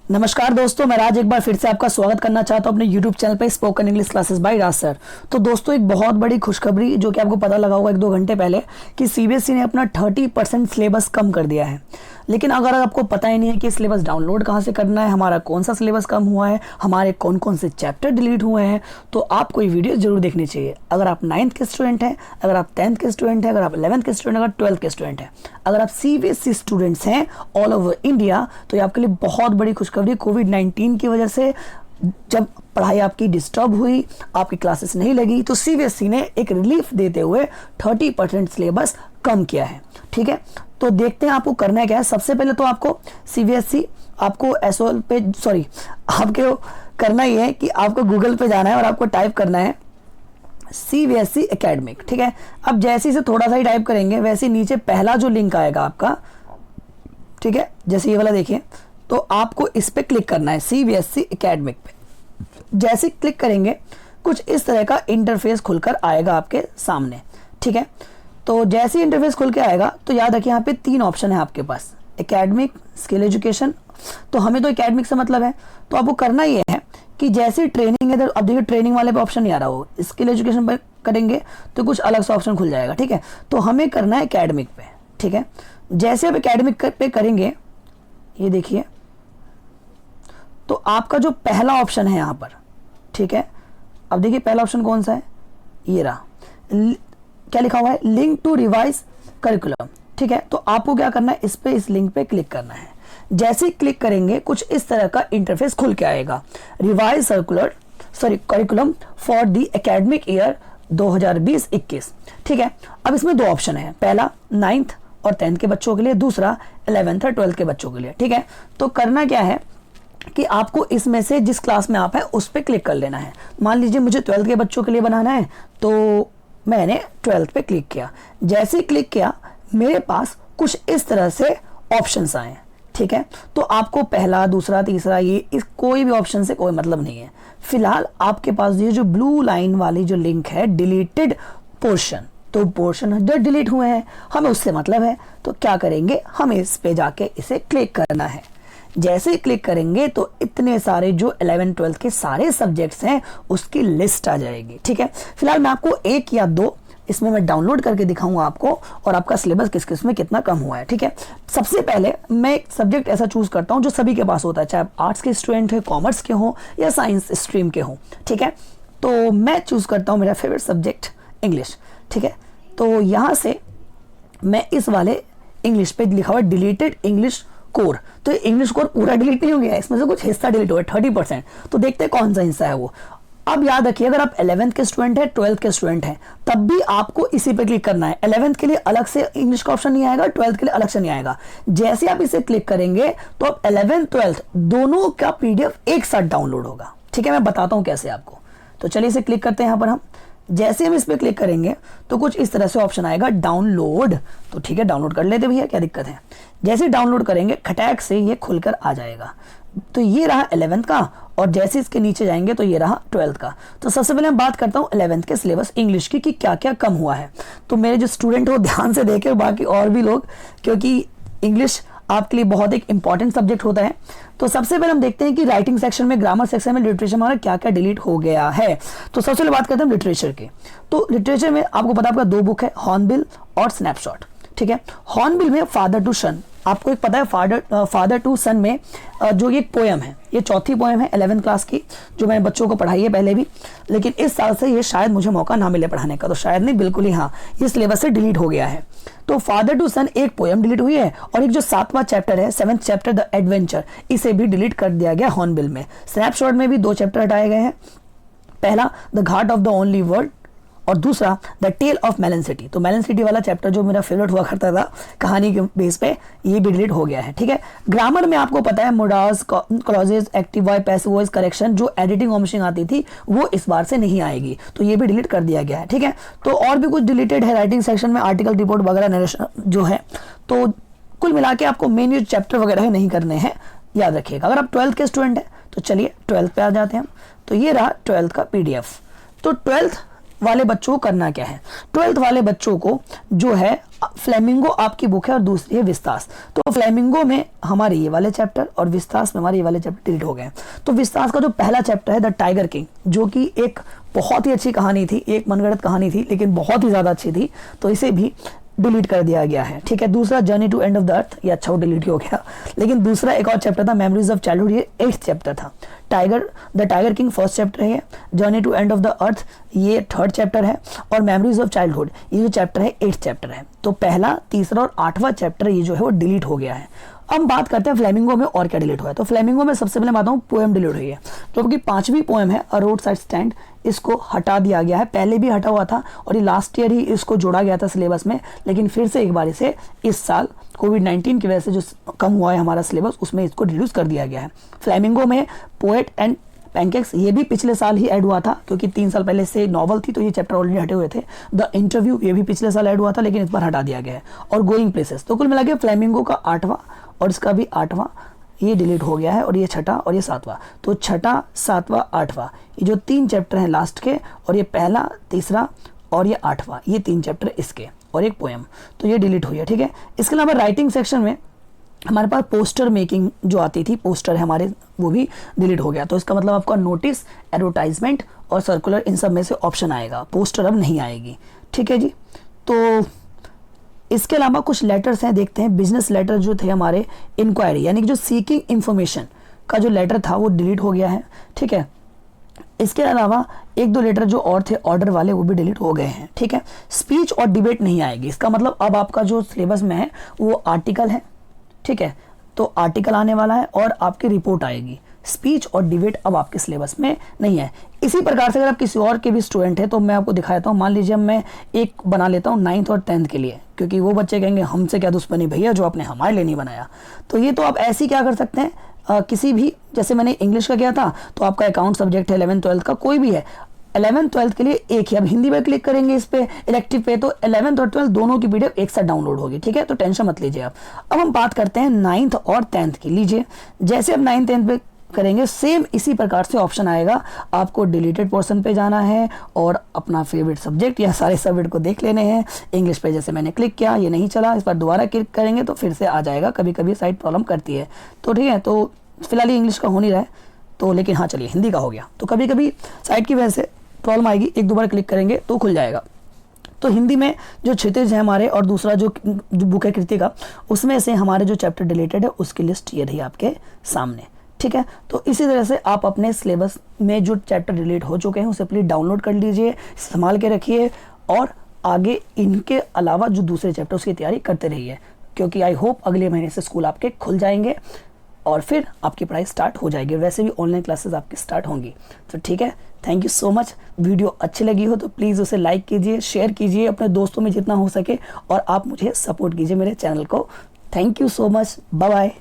नमस्कार दोस्तों, मैं राज एक बार फिर से आपका स्वागत करना चाहता हूं अपने YouTube चैनल पे स्पोकन इंग्लिश क्लासेस बाय राज सर। तो दोस्तों, एक बहुत बड़ी खुशखबरी जो कि आपको पता लगा होगा 1-2 घंटे पहले कि सीबीएसई ने अपना 30% सिलेबस कम कर दिया है। लेकिन अगर आपको पता ही नहीं है कि सिलेबस डाउनलोड कहाँ से करना है, हमारा कौन सा सिलेबस कम हुआ है, हमारे कौन कौन से चैप्टर डिलीट हुए हैं, तो आपको ये वीडियो जरूर देखनी चाहिए। अगर आप 9th के स्टूडेंट हैं, अगर आप 10th के स्टूडेंट हैं, अगर आप 11th के स्टूडेंट, अगर 12th के स्टूडेंट हैं, अगर आप सीबीएसई स्टूडेंट्स हैं ऑल ओवर इंडिया, तो ये आपके लिए बहुत बड़ी खुशखबरी। कोविड-19 की वजह से जब पढ़ाई आपकी डिस्टर्ब हुई, आपकी क्लासेस नहीं लगी, तो सीबीएसई ने एक रिलीफ देते हुए 30% सिलेबस कम किया है। ठीक है, तो देखते हैं आपको करना है क्या है। सबसे पहले तो आपको सीबीएसई आपको एसओएल पे आपको करना ही है कि आपको गूगल पे जाना है और आपको टाइप करना है सीबीएसई एकेडमिक। ठीक है, अब जैसे ही से थोड़ा सा ही टाइप करेंगे वैसे नीचे पहला जो लिंक आएगा आपका, ठीक है, जैसे ये वाला देखिए, तो आपको इस पे क्लिक करना है सीबीएसई एकेडमिक पे। जैसे क्लिक करेंगे कुछ इस तरह का इंटरफेस खुलकर आएगा आपके सामने। ठीक है, तो जैसे ही इंटरफेस खुल के आएगा तो याद रखिए यहाँ पे 3 ऑप्शन है आपके पास, एकेडमिक, स्किल एजुकेशन। तो हमें तो एकेडमिक से मतलब है, तो आपको करना ये है कि जैसे ट्रेनिंग है, अब देखिए ट्रेनिंग वाले पे ऑप्शन नहीं आ रहा हो, स्किल एजुकेशन पे करेंगे तो कुछ अलग सा ऑप्शन खुल जाएगा। ठीक है, तो हमें करना है एकेडमिक पे। ठीक है, जैसे आप एकेडमिक पे करेंगे, ये देखिए, तो आपका जो पहला ऑप्शन है यहाँ पर, ठीक है, अब देखिए पहला ऑप्शन कौन सा है, ये रहा, क्या लिखा हुआ है, लिंक टू रिवाइज करिकुलम। ठीक है, तो आपको क्या करना है, इस पे इस लिंक पे क्लिक करना है। जैसे ही क्लिक करेंगे कुछ इस तरह का इंटरफेस खुल के आएगा, revise curriculum for the academic year 2020-21। ठीक है, अब इसमें 2 ऑप्शन है, पहला 9th और 10th के बच्चों के लिए, दूसरा 11th और 12th के बच्चों के लिए। ठीक है, तो करना क्या है कि आपको इसमें से जिस क्लास में आप हैं उस पर क्लिक कर लेना है। मान लीजिए मुझे 12th के बच्चों के लिए बनाना है, तो मैंने 12th पे क्लिक किया। जैसे ही क्लिक किया मेरे पास कुछ इस तरह से ऑप्शंस आए। ठीक है, तो आपको पहला, दूसरा, तीसरा, ये इस कोई भी ऑप्शन से कोई मतलब नहीं है। फिलहाल आपके पास ये जो ब्लू लाइन वाली जो लिंक है, डिलीटेड पोर्शन, तो पोर्शन जो डिलीट हुए हैं हमें उससे मतलब है। तो क्या करेंगे, हमें इस पे जाके इसे क्लिक करना है। जैसे ही क्लिक करेंगे तो इतने सारे जो 11th-12th के सारे सब्जेक्ट्स हैं उसकी लिस्ट आ जाएगी। ठीक है, फिलहाल मैं आपको 1 या 2 इसमें मैं डाउनलोड करके दिखाऊंगा आपको, और आपका सिलेबस किस किस में कितना कम हुआ है। ठीक है, सबसे पहले मैं एक सब्जेक्ट ऐसा चूज करता हूं जो सभी के पास होता है, चाहे आप आर्ट्स के स्टूडेंट है, कॉमर्स के हो या साइंस स्ट्रीम के हो। ठीक है, तो मैं चूज करता हूं मेरा फेवरेट सब्जेक्ट इंग्लिश। ठीक है, तो यहां से मैं इस वाले इंग्लिश पे लिखा हुआ डिलीटेड इंग्लिश कोर, तो इंग्लिश कोर पूरा डिलीट नहीं हो गया, इसमें से कुछ हिस्सा डिलीट हो गया 30%। तो देखते हैं कौन सा हिस्सा है वो। अब याद रखिए, अगर आप 11th के स्टूडेंट हैं, 12th के स्टूडेंट हैं, तब भी आपको इसी पे क्लिक करना है। 11th के लिए अलग से इंग्लिश का ऑप्शन नहीं आएगा, 12th के लिए अलग से नहीं आएगा। जैसे आप इसे क्लिक करेंगे तो अब 11th-12th दोनों का पीडीएफ एक साथ डाउनलोड होगा। ठीक है, मैं बताता हूं कैसे आपको। तो चलिए इसे क्लिक करते हैं। यहाँ पर हम जैसे हम इस पे क्लिक करेंगे तो कुछ इस तरह से ऑप्शन आएगा डाउनलोड। तो ठीक है, डाउनलोड कर लेते भैया, क्या दिक्कत है। जैसे डाउनलोड करेंगे खटैक से ये खुलकर आ जाएगा। तो ये रहा 11th का, और जैसे इसके नीचे जाएंगे तो ये रहा 12th का। तो सबसे पहले मैं बात करता हूँ 11th के सिलेबस इंग्लिश की कि क्या क्या कम हुआ है। तो मेरे जो स्टूडेंट हो ध्यान से देखे, बाकी और भी लोग, क्योंकि इंग्लिश आपके लिए बहुत एक इंपॉर्टेंट सब्जेक्ट होता है। तो सबसे पहले हम देखते हैं कि राइटिंग सेक्शन में, ग्रामर सेक्शन में, लिटरेचर में हमारा क्या क्या डिलीट हो गया है। तो सबसे पहले बात करते हैं लिटरेचर की। तो लिटरेचर में आपको पता है आपका 2 बुक है, हॉर्नबिल और स्नैपशॉट। ठीक है, हॉर्नबिल में फादर टू सन, आपको एक पता है फादर टू सन में जो ये पोएम है, ये चौथी पोएम है 11th क्लास की, जो मैंने बच्चों को पढ़ाई है पहले भी, लेकिन इस साल से ये शायद मुझे मौका ना मिले पढ़ाने का। तो शायद नहीं, बिल्कुल ही हाँ, ये सिलेबस से डिलीट हो गया है। तो फादर टू सन एक पोएम डिलीट हुई है, और एक जो 7वां चैप्टर है, 7th चैप्टर द एडवेंचर, इसे भी डिलीट कर दिया गया हॉर्नबिल में। स्नैपशॉट में भी 2 चैप्टर हटाए गए हैं, पहला the ghat of the only world और दूसरा the tale of melon city. तो मेलन सिटी वाला चैप्टर जो मेरा फेवरेट हुआ करता था कहानी के बेस पे, ये भी डिलीट हो गया है। ठीक है, ग्रामर में आपको पता है modals, clauses, active voice, passive voice, correction, जो एडिटिंग ऑप्शन आती थी वो इस बार से नहीं आएगी, तो ये भी डिलीट कर दिया गया है। ठीक है, तो और भी कुछ डिलीटेड है राइटिंग सेक्शन में, आर्टिकल, रिपोर्ट वगैरह नरेशन जो है। तो कुल मिला के आपको मेन जो चैप्टर वगैरह नहीं करने हैं, याद रखिएगा। अगर आप 12th के स्टूडेंट हैं तो चलिए 12th पे आ जाते हैं। तो ये रहा 12th का पीडीएफ। तो 12th वाले बच्चों को करना क्या है। 12th वाले बच्चों को जो है फ्लेमिंगो आपकी बुक है और दूसरी है विस्तास। तो फ्लेमिंगो में हमारे ये वाले चैप्टर और विस्तास में हमारे ये वाले चैप्टर डिलीट हो गए। तो विस्तास का जो पहला चैप्टर है द टाइगर किंग, जो कि एक बहुत ही अच्छी कहानी थी, एक मनगढ़ंत कहानी थी लेकिन बहुत ही ज़्यादा अच्छी थी, तो इसे भी डिलीट कर दिया गया है। ठीक है, दूसरा journey to end of the अर्थ, ये अच्छा वो डिलीट हो गया। लेकिन दूसरा एक और चैप्टर था मेमोरीज ऑफ चाइल्डहुड, ये 8th चैप्टर था। The Tiger King 1st chapter है, journey to end of the अर्थ ये 3rd चैप्टर है, और मेमोरीज ऑफ चाइल्डहुड ये जो चैप्टर है 8th चैप्टर है। तो पहला, तीसरा और 8वां चैप्टर ये जो है वो डिलीट हो गया है। अब बात करते हैं फ्लेमिंगो में और क्या डिलीट हुआ है। तो फ्लेमिंगो में सबसे पहले मैं बताऊं पोएम डिलीट हुई है, जो कि 5वीं पोएम है अ रोड साइड स्टैंड, इसको हटा दिया गया है। पहले भी हटा हुआ था और ये लास्ट ईयर ही इसको जोड़ा गया था सिलेबस में, लेकिन फिर से एक बार इसे इस साल कोविड-19 की वजह से जो कम हुआ है हमारा सिलेबस, उसमें इसको रिड्यूस कर दिया गया है। फ्लेमिंगो में पोएट एंड पैनकेक्स ये भी पिछले साल ही ऐड हुआ था, क्योंकि 3 साल पहले से नॉवल थी तो ये चैप्टर ऑलरेडी हटे हुए थे। द इंटरव्यू ये भी पिछले साल ऐड हुआ था, लेकिन इस बार हटा दिया गया है। और गोइंग प्लेसेस, तो कुल मिला के फ्लेमिंगो का 8वां और इसका भी 8वां ये डिलीट हो गया है, और ये 6ठा और ये 7वां। तो 6ठा, 7वां, 8वां ये जो 3 चैप्टर हैं लास्ट के, और ये पहला, तीसरा और ये 8वां, ये 3 चैप्टर इसके और एक पोएम, तो ये डिलीट हुई है। ठीक है, इसके अलावा राइटिंग सेक्शन में हमारे पास पोस्टर मेकिंग जो आती थी, पोस्टर है हमारे, वो भी डिलीट हो गया। तो इसका मतलब आपका नोटिस, एडवर्टाइजमेंट और सर्कुलर इन सब में से ऑप्शन आएगा, पोस्टर अब नहीं आएगी। ठीक है जी। तो इसके अलावा कुछ लेटर्स हैं, देखते हैं। बिजनेस लेटर जो थे हमारे इंक्वायरी यानी कि जो सीकिंग इंफॉर्मेशन का जो लेटर था वो डिलीट हो गया है। ठीक है, इसके अलावा 1-2 लेटर जो और थे ऑर्डर वाले वो भी डिलीट हो गए हैं। ठीक है, स्पीच और डिबेट नहीं आएगी। इसका मतलब अब आपका जो सिलेबस में है वो आर्टिकल है। ठीक है, तो आर्टिकल आने वाला है और आपकी रिपोर्ट आएगी। स्पीच और डिबेट अब आपके सिलेबस में नहीं है। इसी प्रकार से अगर आप किसी और के भी स्टूडेंट हैं तो मैं आपको दिखाता हूँ। मान लीजिए मैं एक बना लेता हूँ 9th और 10th के लिए, क्योंकि वो बच्चे कहेंगे हमसे क्या दुश्मनी भैया, जो आपने हमारे लिए नहीं बनाया। तो ये तो आप ऐसे ही क्या कर सकते हैं, किसी भी, जैसे मैंने इंग्लिश का किया था तो आपका अकाउंट सब्जेक्ट है 11th 12th का कोई भी है, 11th 12th के लिए एक ही। अब हिंदी पे क्लिक करेंगे इस पे इलेक्टिव पे, तो 11th और 12th दोनों की पीडीएफ एक साथ डाउनलोड होगी। ठीक है, तो टेंशन मत लीजिए आप। अब हम बात करते हैं 9th और 10th की। लीजिए, जैसे अब 9th 10th पे करेंगे सेम इसी प्रकार से ऑप्शन आएगा। आपको डिलीटेड पोर्शन पे जाना है और अपना फेवरेट सब्जेक्ट या सारे सब्जेक्ट को देख लेने हैं। इंग्लिश पे जैसे मैंने क्लिक किया, ये नहीं चला, इस पर दोबारा क्लिक करेंगे तो फिर से आ जाएगा। कभी कभी साइट प्रॉब्लम करती है, तो ठीक है, तो फिलहाल इंग्लिश का हो नहीं रहा है तो, लेकिन हाँ चलिए हिंदी का हो गया। तो कभी कभी साइट की वजह से प्रॉब्लम आएगी, 1-2 बार क्लिक करेंगे तो खुल जाएगा। तो हिंदी में जो क्षितिज है हमारे और दूसरा जो बुक है कृति का, उसमें से हमारे जो चैप्टर डिलीटेड है उसकी लिस्ट ये रही आपके सामने। ठीक है, तो इसी तरह से आप अपने सिलेबस में जो चैप्टर डिलीट हो चुके हैं उसे प्लीज डाउनलोड कर लीजिए, संभाल के रखिए और आगे इनके अलावा जो दूसरे चैप्टर उसकी तैयारी करते रहिए, क्योंकि आई होप अगले महीने से स्कूल आपके खुल जाएंगे और फिर आपकी पढ़ाई स्टार्ट हो जाएगी। वैसे भी ऑनलाइन क्लासेस आपकी स्टार्ट होंगी। तो ठीक है, thank you so much. Video अच्छी लगी हो तो प्लीज़ उसे लाइक कीजिए, शेयर कीजिए अपने दोस्तों में जितना हो सके, और आप मुझे सपोर्ट कीजिए मेरे चैनल को। Thank you so much, bye bye.